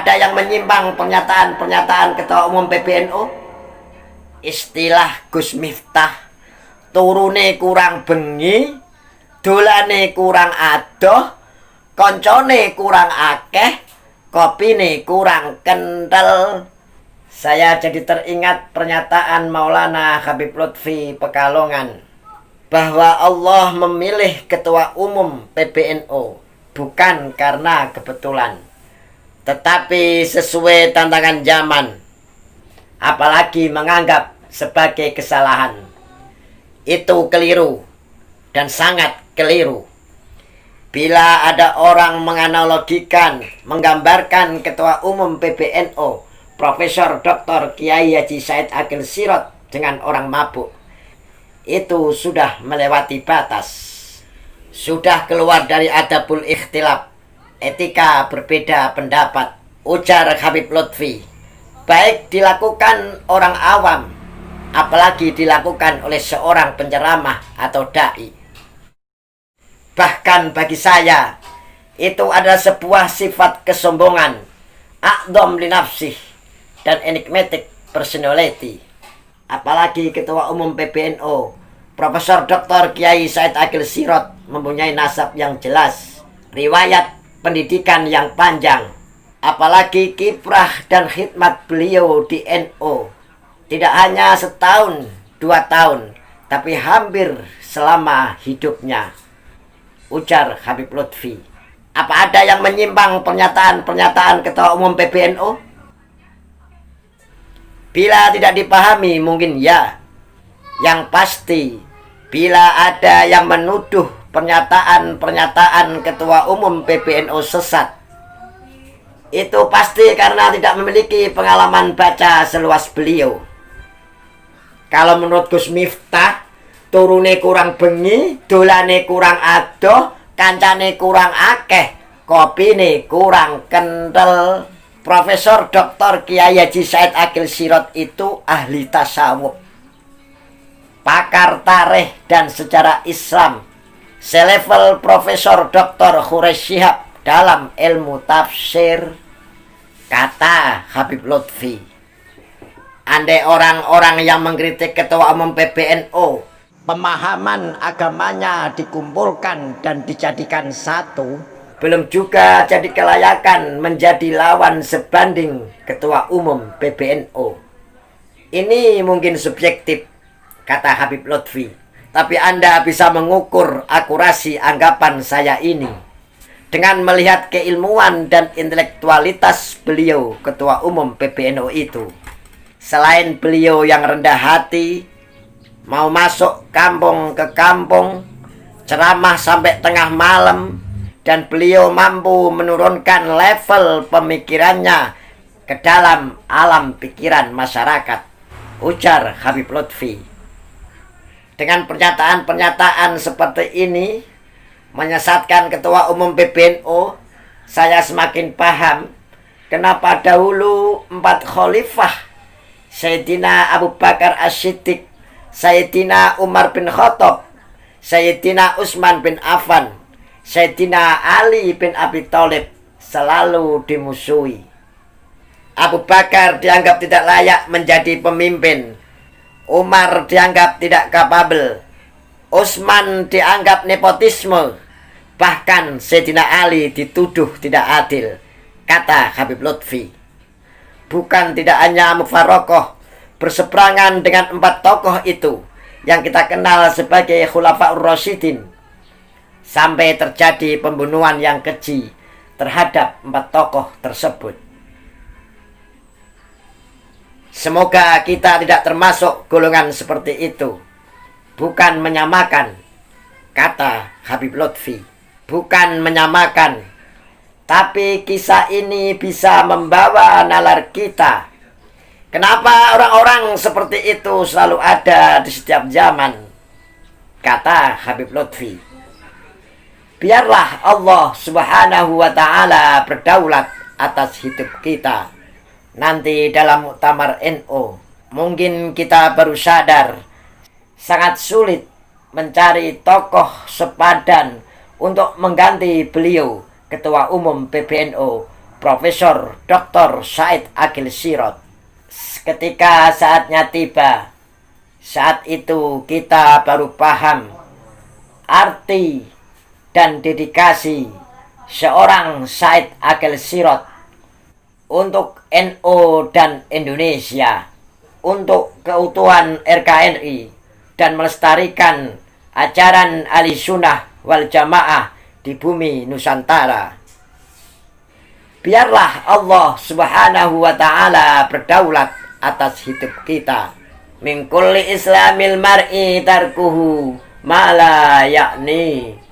ada yang menyimpang pernyataan-pernyataan Ketua Umum PBNU? Istilah Gus Miftah, turune kurang bengi, dolane kurang adoh, koncone kurang akeh, kopine kurang kental. Saya jadi teringat pernyataan Maulana Habib Lutfi Pekalongan bahwa Allah memilih Ketua Umum PBNU bukan karena kebetulan, tetapi sesuai tantangan zaman. Apalagi menganggap sebagai kesalahan. Itu keliru dan sangat keliru. Bila ada orang menganalogikan, menggambarkan Ketua Umum PBNU Profesor Dr. Kiai Haji Said Akil Sirot dengan orang mabuk, itu sudah melewati batas. Sudah keluar dari adabul ikhtilaf, etika berbeda pendapat, ujar Habib Lutfi. Baik dilakukan orang awam, apalagi dilakukan oleh seorang penceramah atau da'i. Bahkan bagi saya, itu adalah sebuah sifat kesombongan, a'dham li nafsih, dan enigmatic personality. Apalagi Ketua Umum PBNU Profesor Dr. Kiai Said Akil Sirot mempunyai nasab yang jelas, riwayat pendidikan yang panjang, apalagi kiprah dan khidmat beliau di NU tidak hanya setahun, 2 tahun, tapi hampir selama hidupnya, ujar Habib Lutfi. Apa ada yang menyimpang pernyataan-pernyataan Ketua Umum PBNU? Bila tidak dipahami mungkin ya. Yang pasti, bila ada yang menuduh pernyataan-pernyataan Ketua Umum PBNU sesat, itu pasti karena tidak memiliki pengalaman baca seluas beliau. Kalau menurut Gus Miftah, turune kurang bengi, dolane kurang adoh, kancane kurang akeh, kopine kurang kental. Profesor Dr. Kiai Haji Said Akil Sirot itu ahli tasawuf, pakar tarikh dan sejarah Islam, selevel Profesor Dr. Khurais Shihab dalam ilmu tafsir. Kata Habib Lutfi, andai orang-orang yang mengkritik Ketua Umum PBNU, pemahaman agamanya dikumpulkan dan dijadikan satu, belum juga jadi kelayakan menjadi lawan sebanding Ketua Umum PBNU. Ini mungkin subjektif, kata Habib Lutfi, tapi Anda bisa mengukur akurasi anggapan saya ini dengan melihat keilmuan dan intelektualitas beliau Ketua Umum PBNU itu. Selain beliau yang rendah hati, mau masuk kampung ke kampung, ceramah sampai tengah malam, dan beliau mampu menurunkan level pemikirannya ke dalam alam pikiran masyarakat, ujar Habib Lutfi. Dengan pernyataan-pernyataan seperti ini menyesatkan Ketua Umum PBNU, saya semakin paham kenapa dahulu 4 khalifah, Sayyidina Abu Bakar As-Siddiq, Sayyidina Umar bin Khattab, Sayyidina Utsman bin Affan, Sayyidina Ali bin Abi Thalib selalu dimusuhi. Abu Bakar dianggap tidak layak menjadi pemimpin, Umar dianggap tidak kapabel, Utsman dianggap nepotisme, bahkan Sayyidina Ali dituduh tidak adil, kata Habib Lutfi. Bukan tidak hanya mufarokoh berseberangan dengan 4 tokoh itu yang kita kenal sebagai Khulafaur Rasyidin, sampai terjadi pembunuhan yang keji terhadap 4 tokoh tersebut. Semoga kita tidak termasuk golongan seperti itu. Bukan menyamakan, kata Habib Lutfi. Bukan menyamakan, tapi kisah ini bisa membawa nalar kita. Kenapa orang-orang seperti itu selalu ada di setiap zaman, kata Habib Lutfi. Biarlah Allah Subhanahu wa ta'ala berdaulat atas hidup kita. Nanti dalam muktamar NU, mungkin kita baru sadar sangat sulit mencari tokoh sepadan untuk mengganti beliau Ketua Umum PBNU Profesor Dr. Said Agil Sirot. Ketika saatnya tiba, saat itu kita baru paham arti dan dedikasi seorang Said Agil Sirot untuk NU dan Indonesia, untuk keutuhan RKNI, dan melestarikan ajaran ahli sunnah wal jamaah di bumi Nusantara. Biarlah Allah subhanahu wa ta'ala berdaulat atas hidup kita. Min kulli islamil mar'i tarkuhu ma la ya'ni.